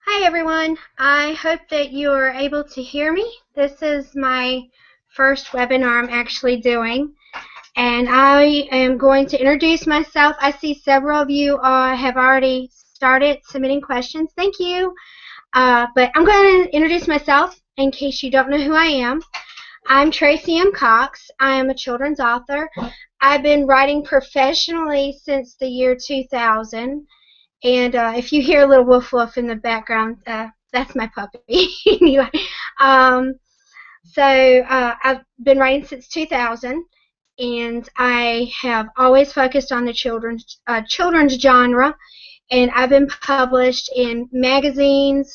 Hi everyone, I hope that you are able to hear me. This is my first webinar I'm actually doing, and I am going to introduce myself. I see several of you have already started submitting questions. Thank you. But I'm going to introduce myself in case you don't know who I am. I'm Tracey M.Cox. I am a children's author. I've been writing professionally since the year 2000. And if you hear a little woof woof in the background, that's my puppy. Anyway, I've been writing since 2000, and I have always focused on the children's genre, and I've been published in magazines,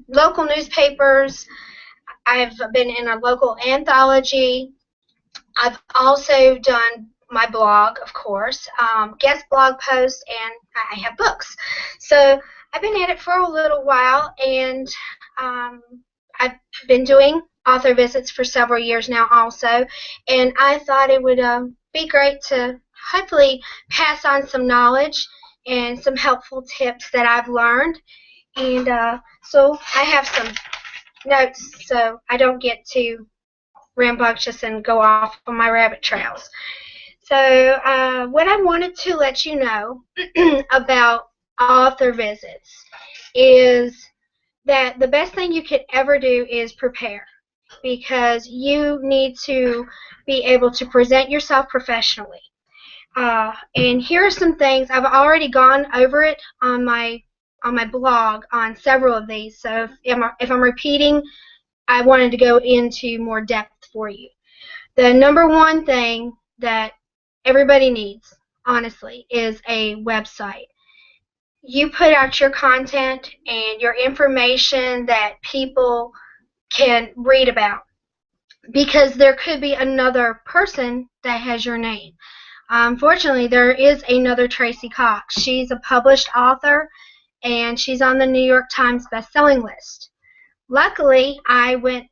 local newspapers. I've been in a local anthology. I've also done my blog, of course, guest blog posts, and I have books. So I've been at it for a little while, and I've been doing author visits for several years now also, and I thought it would be great to hopefully pass on some knowledge and some helpful tips that I've learned. And so I have some notes so I don't get too rambunctious and go off on my rabbit trails. So what I wanted to let you know about author visits is that the best thing you could ever do is prepare, because you need to be able to present yourself professionally. And here are some things. I've already gone over it on my blog on several of these, so if I'm repeating, I wanted to go into more depth for you. The number one thing that everybody needs, honestly, is a website. You put out your content and your information that people can read about, because there could be another person that has your name. Unfortunately, there is another Tracey Cox. She's a published author, and she's on the New York Times bestselling list. Luckily, I went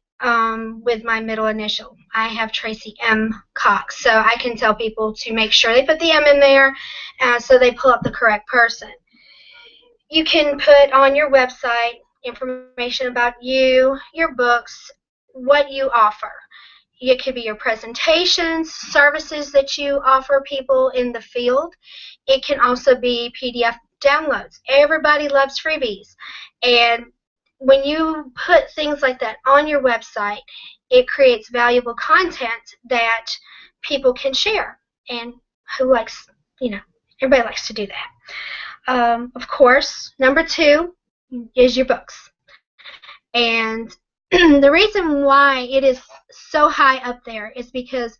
with my middle initial. I have Tracey M.Cox, so I can tell people to make sure they put the M in there so they pull up the correct person. You can put on your website information about you, your books, what you offer. It could be your presentations, services that you offer people in the field. It can also be PDF downloads. Everybody loves freebies, and when you put things like that on your website, it creates valuable content that people can share. And who likes, everybody likes to do that. Of course, number two is your books. And the reason why it is so high up there is because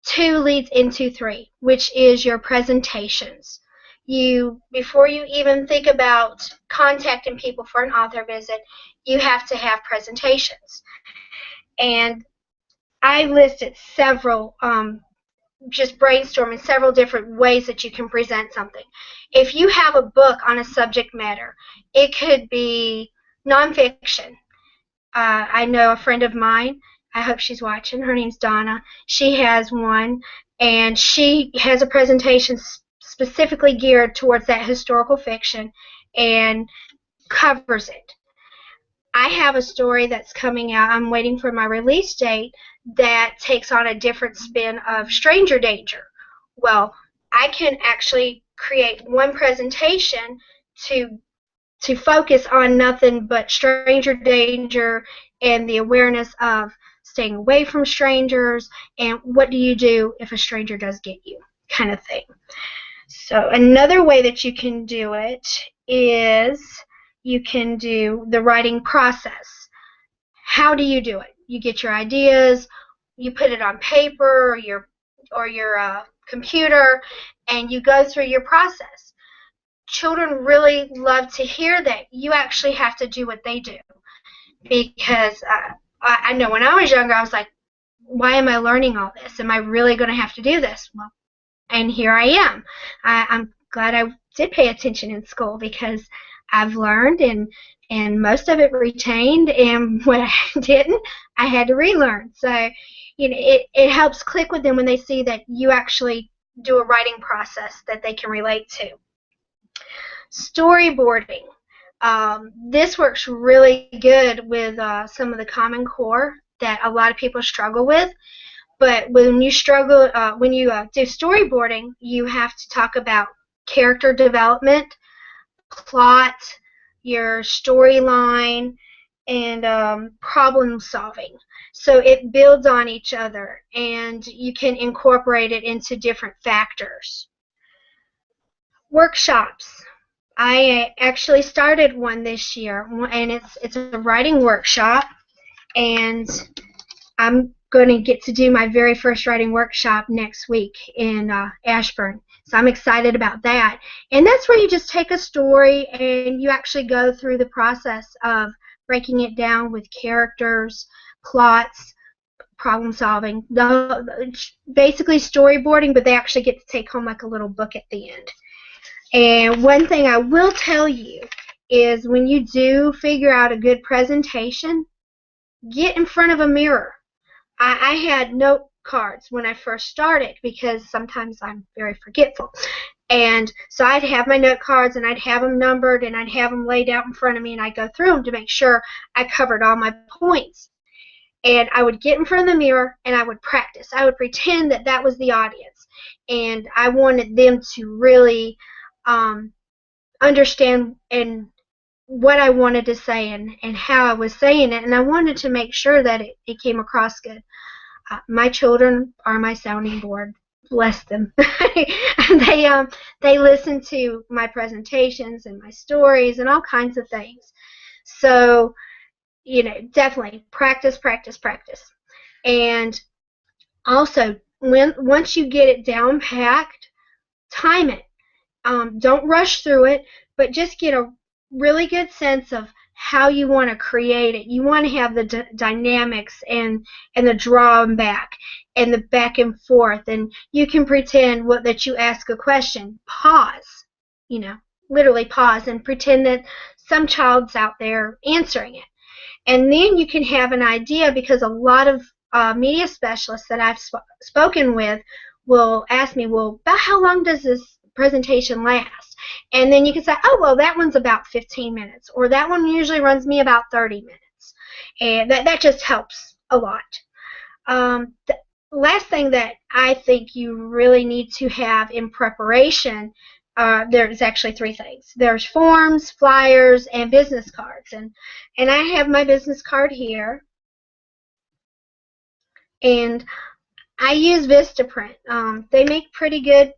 two leads into three, which is your presentations. Before you even think about contacting people for an author visit, you have to have presentations. And I listed several, just brainstorming several different ways that you can present something. If you have a book on a subject matter, it could be nonfiction. I know a friend of mine, I hope she's watching, her name's Donna. She has one, and she has a presentation specifically geared towards that historical fiction and covers it. I have a story that's coming out, I'm waiting for my release date, that takes on a different spin of stranger danger. Well, I can actually create one presentation to focus on nothing but stranger danger and the awareness of staying away from strangers and what do you do if a stranger does get you, kind of thing. So another way that you can do it is you can do the writing process. How do you do it? You get your ideas, you put it on paper or your computer, and you go through your process. Children really love to hear that you actually have to do what they do, because I know when I was younger I was like, why am I learning all this? Am I really going to have to do this? Well, and here I am. I'm glad I did pay attention in school, because I've learned, and most of it retained, and what I didn't, I had to relearn. So, it helps click with them when they see that you actually do a writing process that they can relate to. Storyboarding. This works really good with some of the Common Core that a lot of people struggle with. But when you do storyboarding, you have to talk about character development, plot, your storyline, and problem solving. So it builds on each other, and you can incorporate it into different factors. Workshops. I actually started one this year, and it's a writing workshop, and I'm going to get to do my very first writing workshop next week in Ashburn. So I'm excited about that. And that's where you just take a story and you actually go through the process of breaking it down with characters, plots, problem solving, basically storyboarding, but they actually get to take home like a little book at the end. And one thing I will tell you is when you do figure out a good presentation, get in front of a mirror. I had note cards when I first started because sometimes I'm very forgetful. And so I'd have my note cards and I'd have them numbered and I'd have them laid out in front of me and I'd go through them to make sure I covered all my points. And I would get in front of the mirror and I would practice. I would pretend that that was the audience. And I wanted them to really understand and what I wanted to say and how I was saying it, and I wanted to make sure that it came across good. My children are my sounding board. Bless them. They listen to my presentations and my stories and all kinds of things. So, definitely practice, practice, practice. And also, once you get it down packed, time it. Don't rush through it, but just get a really good sense of how you want to create it. You want to have the dynamics and the draw and back and the back and forth, and you can pretend that you ask a question. Pause, literally pause and pretend that some child's out there answering it. And then you can have an idea, because a lot of media specialists that I've spoken with will ask me, well, about how long does this presentation last? And then you can say, oh, well, that one's about 15 minutes, or that one usually runs me about 30 minutes. And that just helps a lot. The last thing that I think you really need to have in preparation, there's actually three things. There's forms, flyers, and business cards. And I have my business card here. And I use Vistaprint. They make pretty good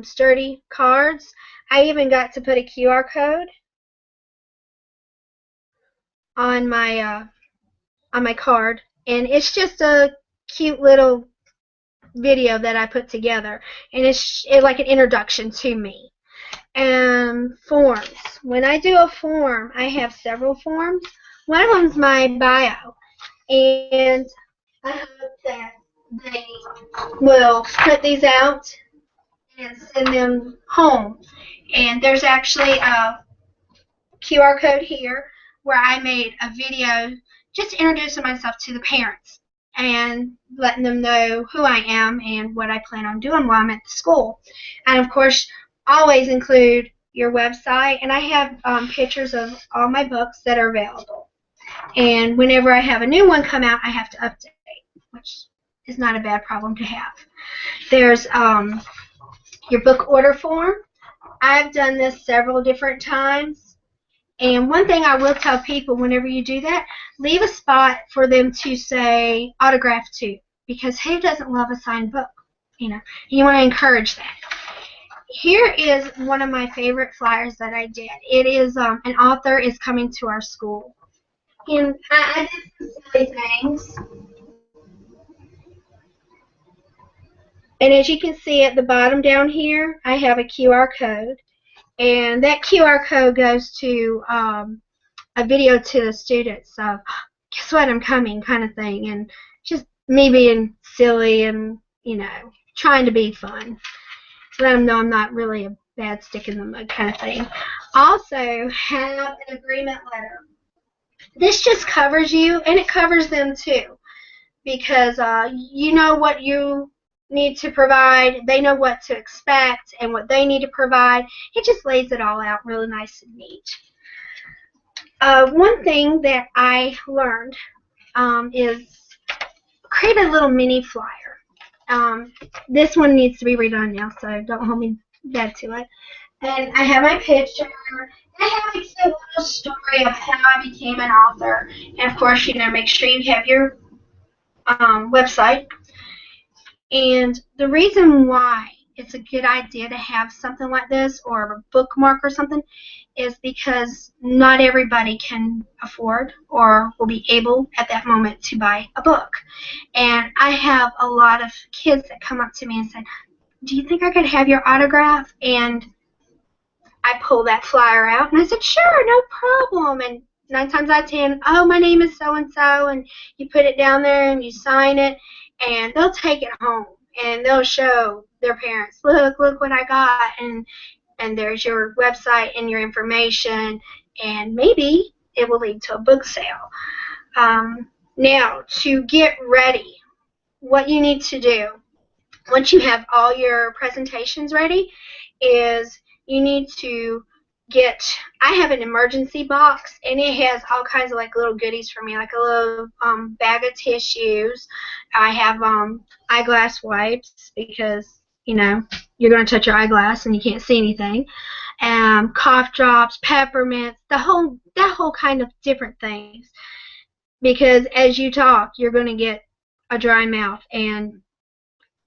sturdy cards. I even got to put a QR code on my card, and it's just a cute little video that I put together, and it's like an introduction to me. Forms. When I do a form, I have several forms. One of them's my bio, and I hope that they will put these out and send them home. And there's actually a QR code here where I made a video just introducing myself to the parents and letting them know who I am and what I plan on doing while I'm at the school. And of course, always include your website, and I have pictures of all my books that are available. And whenever I have a new one come out, I have to update, which is not a bad problem to have. There's your book order form. I've done this several different times. And one thing I will tell people, whenever you do that, leave a spot for them to say autograph to, because who doesn't love a signed book? You want to encourage that. Here is one of my favorite flyers that I did. It is an author is coming to our school. And I did some silly things. And as you can see at the bottom down here, I have a QR code. And that QR code goes to a video to the students of, guess what, I'm coming, kind of thing. And just me being silly and, trying to be fun. So let them know I'm not really a bad stick in the mud kind of thing. Also have an agreement letter. This just covers you, and it covers them too, because you know what you need to provide, they know what to expect and what they need to provide. It just lays it all out really nice and neat. One thing that I learned is create a little mini flyer. This one needs to be redone now, so don't hold me dead to it. And I have my picture. I have a little story of how I became an author. And of course, you know, make sure you have your website. And the reason why it's a good idea to have something like this or a bookmark or something is because not everybody can afford or will be able at that moment to buy a book. And I have a lot of kids that come up to me and say, do you think I could have your autograph? And I pull that flyer out and I said, sure, no problem. And 9 times out of 10, oh, my name is so-and-so, and you put it down there and you sign it, and they'll take it home and they'll show their parents, look what I got, and there's your website and your information, and maybe it will lead to a book sale. Now, to get ready, what you need to do once you have all your presentations ready is you need to get, I have an emergency box, and it has all kinds of like little goodies for me, like a little bag of tissues. I have eyeglass wipes because, you know, you're going to touch your eyeglass and you can't see anything. Cough drops, peppermints, that whole kind of different things. Because as you talk, you're going to get a dry mouth, and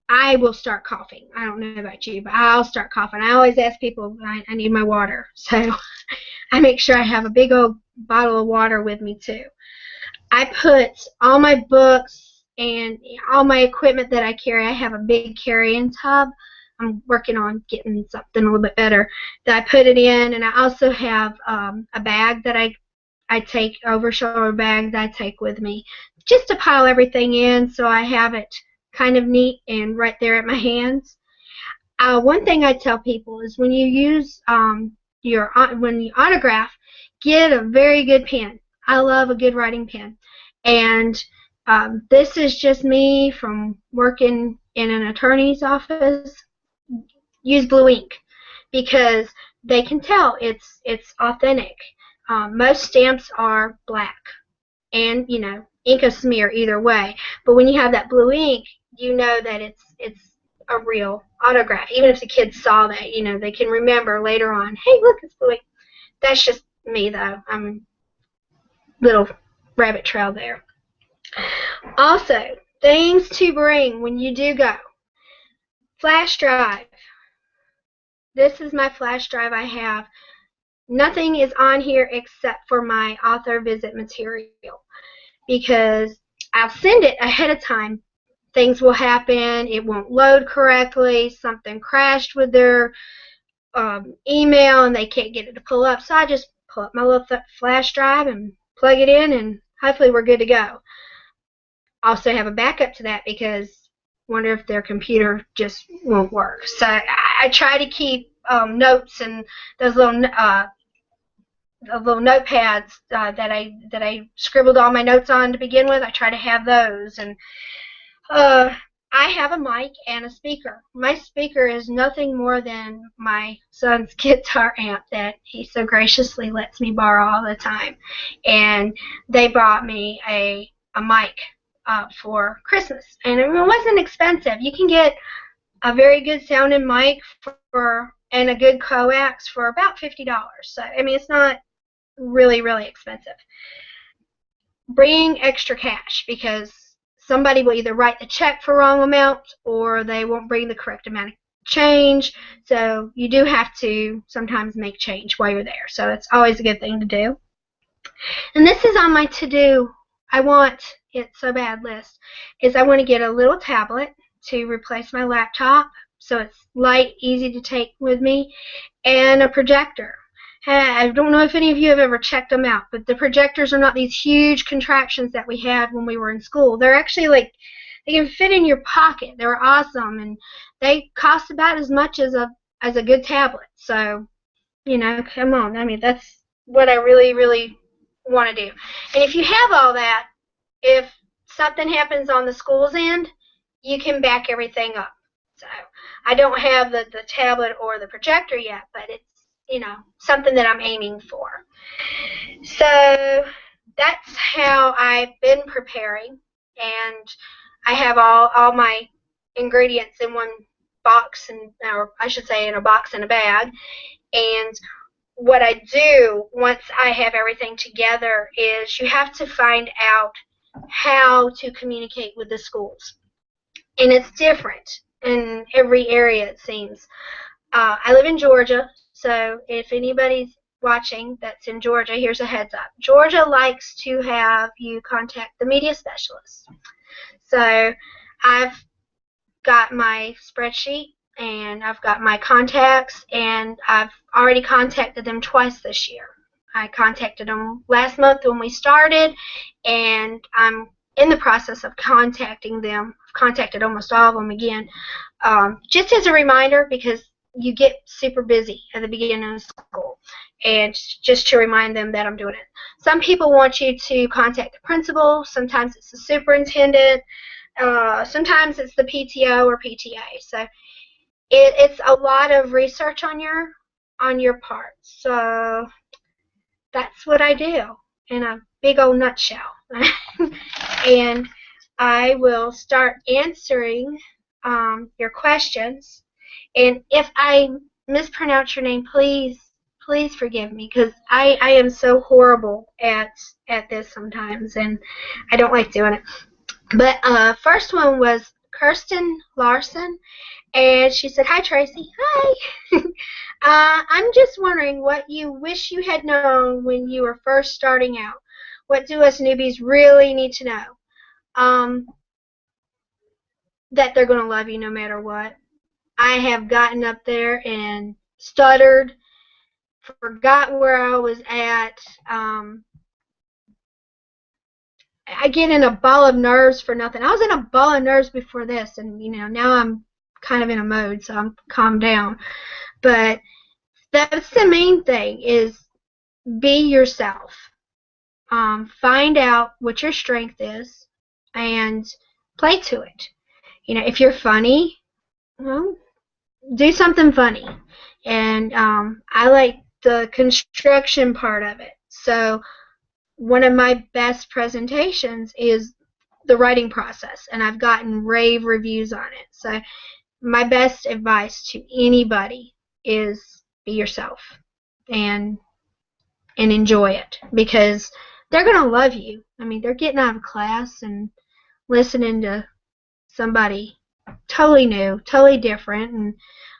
I will start coughing. I don't know about you, but I'll start coughing. I always ask people, I need my water. So I make sure I have a big old bottle of water with me too. I put all my books and all my equipment that I carry. I have a big carry-in tub. I'm working on getting something a little bit better. That I put it in, and I also have a bag that I take, over-shoulder bag that I take with me, just to pile everything in so I have it kind of neat and right there at my hands. One thing I tell people is when you use when you autograph, get a very good pen. I love a good writing pen, and this is just me from working in an attorney's office. Use blue ink because they can tell it's authentic. Most stamps are black, and you know, ink will smear either way. But when you have that blue ink, you know that it's a real autograph. Even if the kids saw that, you know, they can remember later on, hey, look, it's blue ink. That's just me, though. I'm a little rabbit trail there. Also, things to bring when you do go. Flash drive. This is my flash drive I have. Nothing is on here except for my author visit material, because I'll send it ahead of time. Things will happen, it won't load correctly, something crashed with their email and they can't get it to pull up, so I just pull up my little flash drive and plug it in, and hopefully we're good to go. Also have a backup to that because I wonder if their computer just won't work. So I try to keep notes and those little notepads that I scribbled all my notes on to begin with. I try to have those, and I have a mic and a speaker. My speaker is nothing more than my son's guitar amp that he so graciously lets me borrow all the time. And they bought me a mic for Christmas, and it wasn't expensive. You can get a very good sounding mic and a good coax for about $50. So I mean, it's not really expensive. Bring extra cash, because somebody will either write the check for wrong amount or they won't bring the correct amount of change. So you do have to sometimes make change while you're there. So it's always a good thing to do. And this is on my to-do, I want it so bad list, is I want to get a little tablet to replace my laptop so it's light, easy to take with me, and a projector. I don't know if any of you have ever checked them out, but the projectors are not these huge contraptions that we had when we were in school. They're actually like, they can fit in your pocket. They're awesome, and they cost about as much as a as a good tablet. So, you know, come on. I mean, that's what I really, really want to do. And if you have all that, if something happens on the school's end, you can back everything up. So I don't have the tablet or the projector yet, but it's, you know, something that I'm aiming for. So that's how I've been preparing, and I have all my ingredients in one box, or I should say in a box and a bag. And what I do once I have everything together is you have to find out how to communicate with the schools. And it's different in every area, it seems. I live in Georgia, so if anybody's watching that's in Georgia, here's a heads up. Georgia likes to have you contact the media specialist. So I've got my spreadsheet, and I've got my contacts, and I've already contacted them twice this year. I contacted them last month when we started, and I'm in the process of contacting them. I've contacted almost all of them again, just as a reminder, because you get super busy at the beginning of school, and just to remind them that I'm doing it. Some people want you to contact the principal. Sometimes it's the superintendent. Sometimes it's the PTO or PTA. So it's a lot of research on your part. So that's what I do in a big old nutshell. And I will start answering your questions. And if I mispronounce your name, please forgive me, because I am so horrible at this sometimes, and I don't like doing it. But first one was Kirsten Larson, and she said, "Hi, Tracy." Hi. I'm just wondering what you wish you had known when you were first starting out. What do us newbies really need to know? That they're going to love you no matter what. I have gotten up there and stuttered, forgot where I was at. I get in a ball of nerves for nothing. I was in a ball of nerves before this, and you know, now I'm kind of in a mode, so I'm calmed down. But that's the main thing, is be yourself. Find out what your strength is and play to it. You know, if you're funny, well, do something funny. And I like the construction part of it. So one of my best presentations is the writing process, and I've gotten rave reviews on it. So my best advice to anybody is be yourself and enjoy it, because they're going to love you. I mean, they're getting out of class and listening to somebody totally new, totally different, and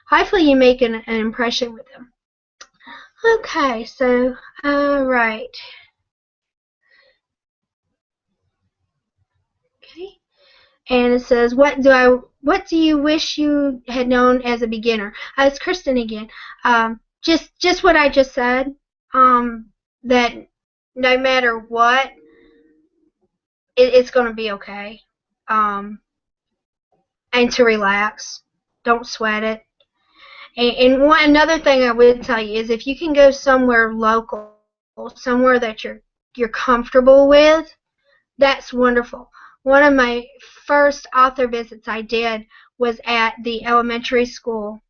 hopefully you make an impression with them. Okay, so, right. Okay. And it says, what do you wish you had known as a beginner? It's Kristen again. Just what I just said, that no matter what, it's going to be okay. And to relax. Don't sweat it. And another thing I would tell you is, if you can go somewhere local, somewhere that you're comfortable with, that's wonderful. One of my first author visits I did was at the elementary school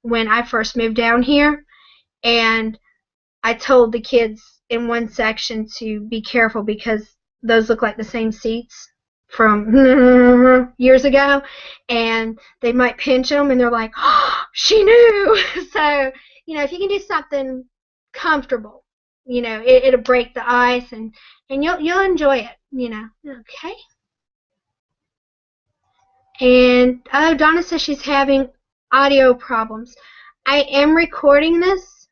when I first moved down here, and I told the kids in one section to be careful, because those look like the same seats from years ago, and they might pinch them, and they're like, "Oh, she knew." So, you know, if you can do something comfortable, you know, it'll break the ice, and you'll enjoy it, you know. Okay. And Donna says she's having audio problems. I am recording this.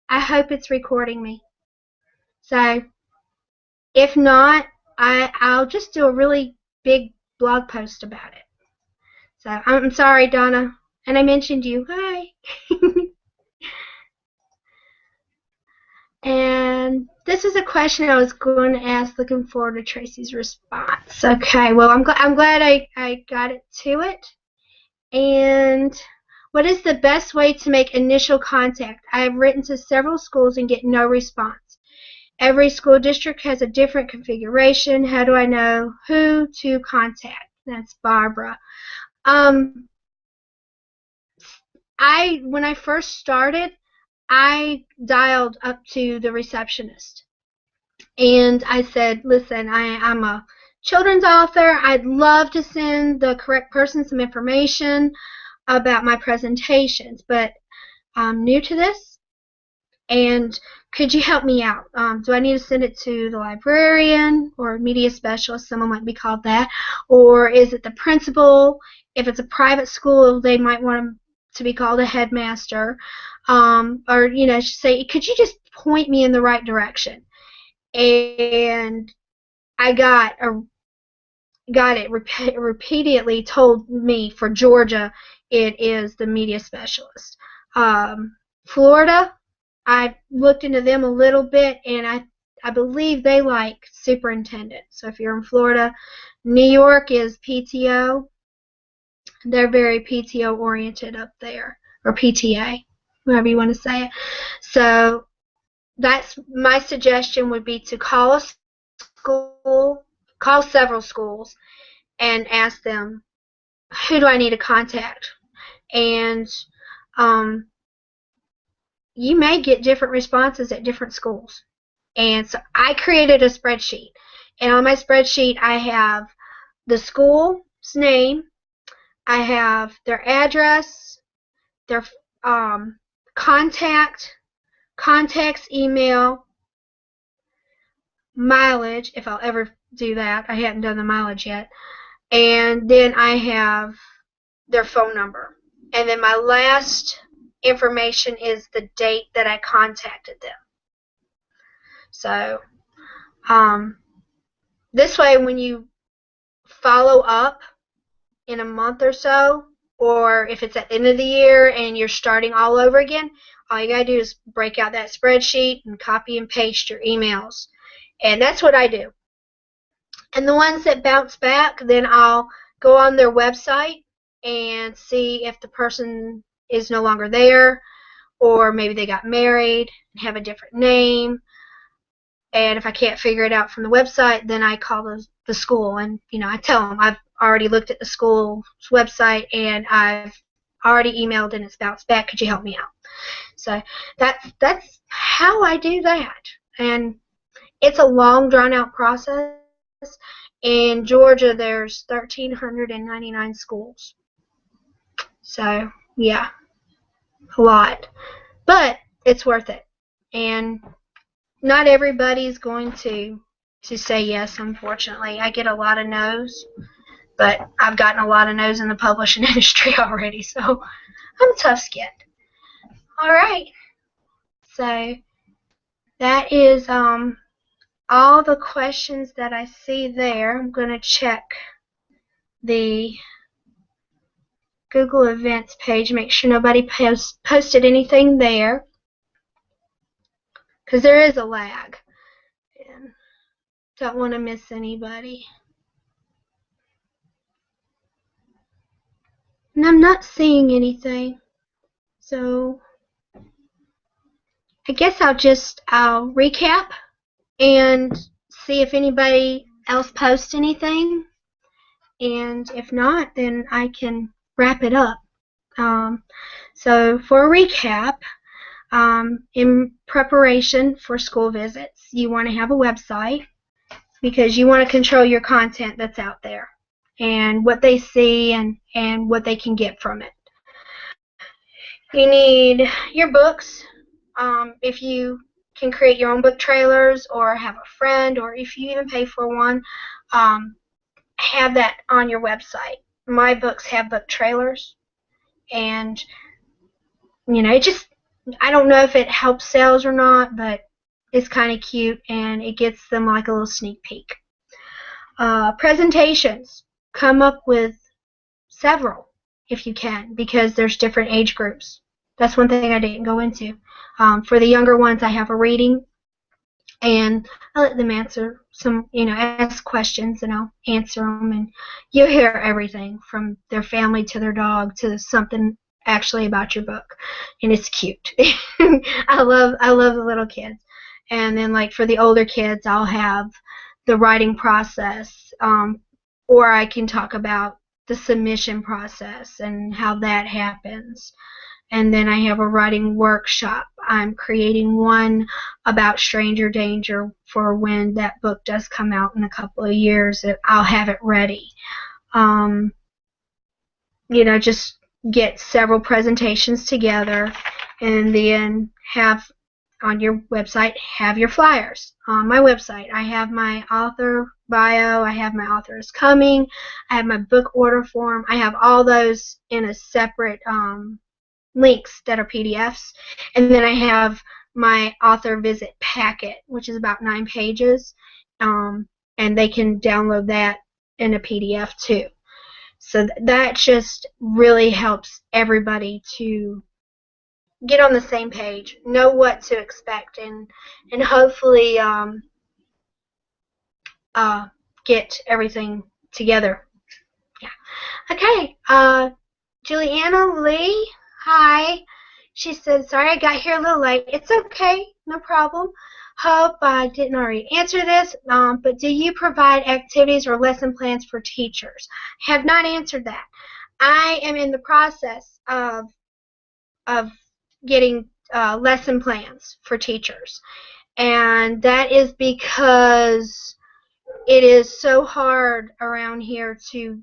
I hope it's recording me. So if not, I'll just do a really big blog post about it. So I'm sorry, Donna. And I mentioned you. Hi. And this is a question I was going to ask. Looking forward to Tracy's response. Okay. Well, I'm glad I got it to it. And What is the best way to make initial contact? I have written to several schools and get no response. Every school district has a different configuration. How do I know who to contact? That's Barbara. When I first started, I dialed up to the receptionist. And I said, listen, I'm a children's author. I'd love to send the correct person some information about my presentations, but I'm new to this, and could you help me out? Do I need to send it to the librarian or media specialist? Someone might be called that. Or is it the principal? If it's a private school, they might want them to be called a headmaster. Or, say, could you just point me in the right direction? And I got it repeatedly told me for Georgia it is the media specialist. Florida, I looked into them a little bit, and I believe they like superintendent. So if you're in Florida, New York is PTO. They're very PTO oriented up there, or PTA, whoever you want to say it. So that's my suggestion, would be to call a school, call several schools, and ask them, who do I need to contact? And you may get different responses at different schools. And so I created a spreadsheet. And on my spreadsheet, I have the school's name, I have their address, their contact's email, mileage, if I'll ever do that. I hadn't done the mileage yet. And then I have their phone number. And then my last information is the date that I contacted them. So this way, when you follow up in a month or so, or if it's at the end of the year and you're starting all over again, all you got to do is break out that spreadsheet and copy and paste your emails. And that's what I do. And the ones that bounce back, then I'll go on their website and see if the person is no longer there, or maybe they got married and have a different name. And if I can't figure it out from the website, then I call the school, and I tell them I've already looked at the school's website and I've already emailed and it's bounced back. Could you help me out? So that's how I do that. And it's a long, drawn-out process. In Georgia, there's 1,399 schools. So, yeah, a lot. But it's worth it. And not everybody's going to say yes, unfortunately. I get a lot of no's, but I've gotten a lot of no's in the publishing industry already, so I'm tough-skinned. All right. So that is all the questions that I see there. I'm going to check the Google Events page, make sure nobody posted anything there, because there is a lag. And don't want to miss anybody. And I'm not seeing anything, so I guess I'll recap and see if anybody else posts anything, and if not, then I can wrap it up. So for a recap, in preparation for school visits, you want to have a website, because you want to control your content that's out there and what they see and what they can get from it. You need your books. If you can create your own book trailers, or have a friend, or if you even pay for one, have that on your website. My books have book trailers, and I don't know if it helps sales or not, but it's kind of cute, and it gets them like a little sneak peek. Presentations, come up with several if you can, because there's different age groups. That's one thing I didn't go into. For the younger ones, I have a reading, and I let them answer some, ask questions, and I'll answer them, and you'll hear everything from their family to their dog to something actually about your book, and it's cute. I love the little kids. And then like for the older kids, I'll have the writing process, or I can talk about the submission process and how that happens. And then I have a writing workshop. I'm creating one about stranger danger for when that book does come out in a couple of years. I'll have it ready. Just get several presentations together, and then have on your website, have your flyers. On my website, I have my author bio, I have my author is coming, I have my book order form, I have all those in a separate links that are PDFs, and then I have my author visit packet, which is about 9 pages, and they can download that in a PDF too. So that just really helps everybody to get on the same page, know what to expect, and hopefully get everything together. Yeah. Okay. Juliana Lee, hi. She said, sorry I got here a little late. It's okay, no problem. Hope I didn't already answer this, but do you provide activities or lesson plans for teachers? Have not answered that. I am in the process of getting lesson plans for teachers, and that is because it is so hard around here to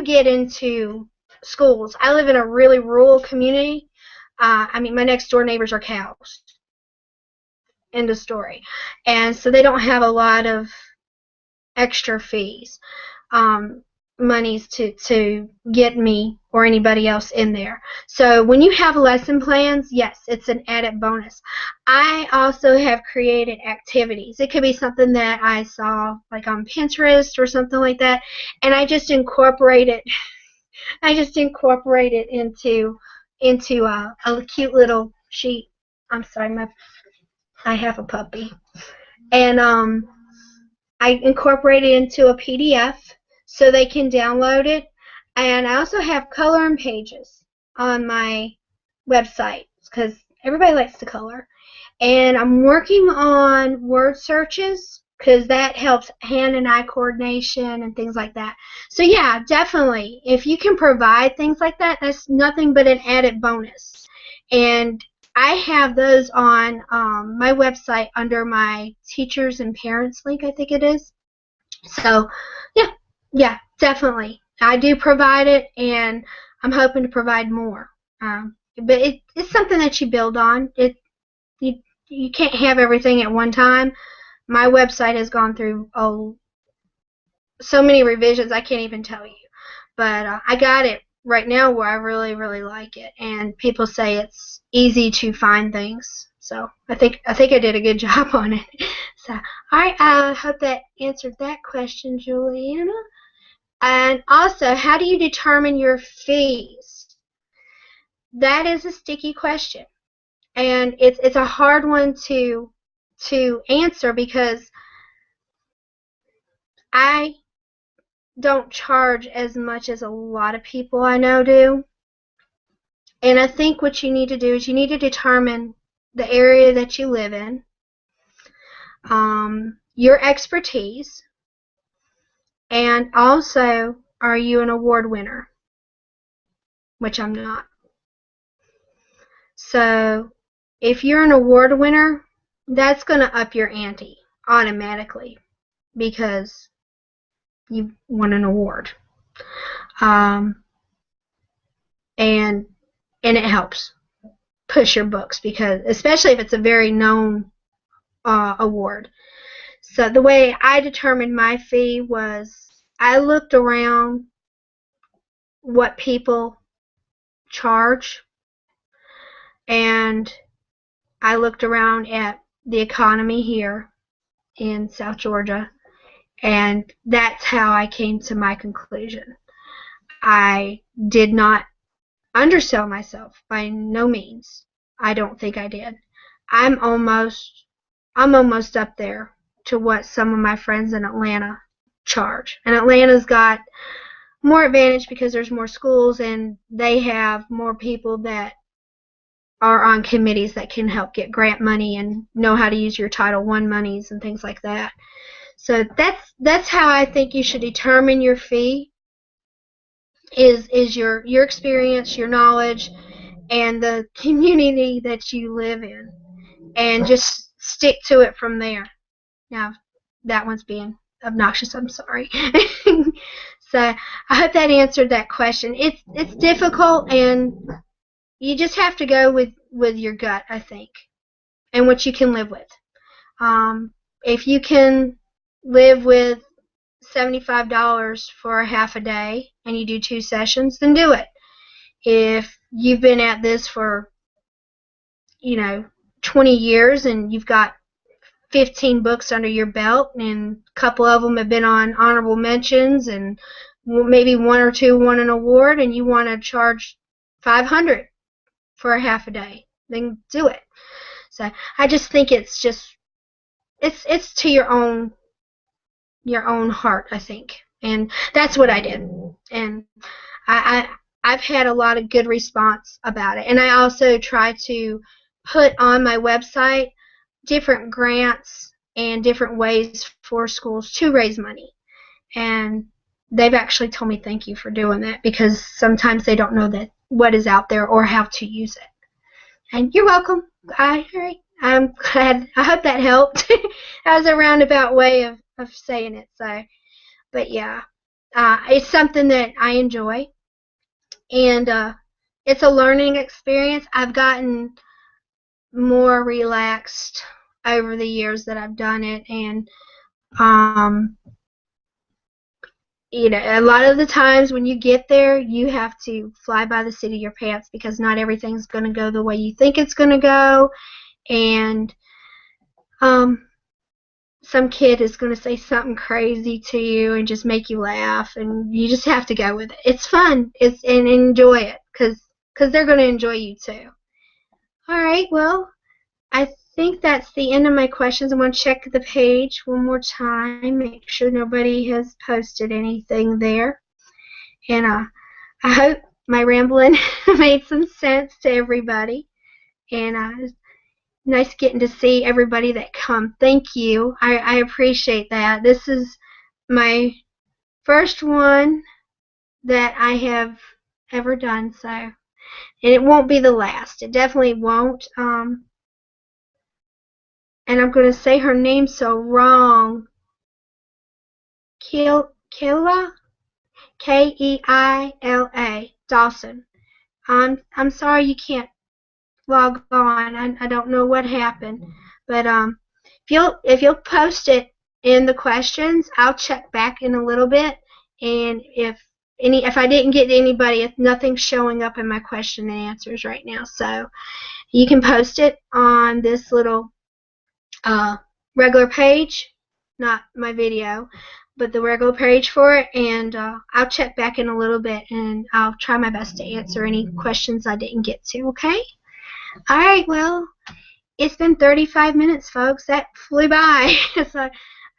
get into schools. I live in a really rural community. My next door neighbors are cows. End of story. And so they don't have a lot of extra fees, monies to get me or anybody else in there. So when you have lesson plans, yes, it's an added bonus. I also have created activities. It could be something that I saw like on Pinterest or something like that, and I just incorporate it. into a cute little sheet. I'm sorry, I have a puppy, and I incorporate it into a PDF so they can download it. And I also have coloring pages on my website because everybody likes to color. And I'm working on word searches because that helps hand and eye coordination and things like that. So yeah, definitely, if you can provide things like that, that's nothing but an added bonus. And I have those on my website under my teachers and parents link, I think it is. So yeah, definitely. I do provide it, and I'm hoping to provide more. But it's something that you build on. You can't have everything at one time. My website has gone through so many revisions I can't even tell you. But I got it right now where I really, really like it, and people say it's easy to find things. So I think I did a good job on it. So all right, I hope that answered that question, Juliana. And also, how do you determine your fees? That is a sticky question, and it's a hard one to answer because I don't charge as much as a lot of people I know do. And I think what you need to do is you need to determine the area that you live in, your expertise, and also, are you an award winner? Which I'm not. So if you're an award winner, that's going to up your ante automatically because you won an award. And it helps push your books, because especially if it's a very known award. So the way I determined my fee was I looked around what people charge, and I looked around at the economy here in South Georgia, and that's how I came to my conclusion. I did not undersell myself by no means. I don't think I did. I'm almost up there to what some of my friends in Atlanta charge. And Atlanta's got more advantage because there's more schools and they have more people that are on committees that can help get grant money and know how to use your Title I monies and things like that. So that's how I think you should determine your fee, is your experience, your knowledge, and the community that you live in, and just stick to it from there. Now, that one's being obnoxious, I'm sorry. So I hope that answered that question. It's difficult, and you just have to go with your gut, I think, and what you can live with. If you can live with $75 for a half a day and you do 2 sessions, then do it. If you've been at this for 20 years and you've got 15 books under your belt and a couple of them have been on honorable mentions and maybe 1 or 2 won an award, and you want to charge $500 for a half a day, then do it. So I just think it's to your own heart, I think, and that's what I did, and I've had a lot of good response about it. And I also try to put on my website different grants and different ways for schools to raise money, and they've actually told me thank you for doing that, because sometimes they don't know that what is out there or how to use it. And you're welcome. I'm glad. I hope that helped. That was a roundabout way of saying it. So, but yeah, it's something that I enjoy, and it's a learning experience. I've gotten more relaxed over the years that I've done it, and a lot of the times when you get there, you have to fly by the seat of your pants, because not everything's going to go the way you think it's going to go, and some kid is going to say something crazy to you and just make you laugh, and you just have to go with it. It's fun. And enjoy it, because they're going to enjoy you too. All right, well, I think that's the end of my questions. I'm going to check the page one more time, make sure nobody has posted anything there. And I hope my rambling made some sense to everybody. And it's nice getting to see everybody that come. Thank you. I appreciate that. This is my first one that I have ever done, so, and it won't be the last. It definitely won't. And I'm going to say her name so wrong. Keila? Keila Dawson. I'm sorry you can't log on. I don't know what happened, but if you'll post it in the questions, I'll check back in a little bit, and if I didn't get anybody, if nothing's showing up in my question and answers right now, so you can post it on this little regular page, not my video, but the regular page for it, and I'll check back in a little bit, and I'll try my best to answer any questions I didn't get to, okay? All right, well, it's been 35 minutes, folks. That flew by. So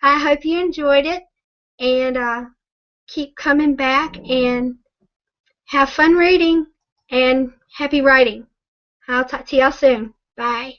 I hope you enjoyed it, and keep coming back, and have fun reading, and happy writing. I'll talk to y'all soon. Bye.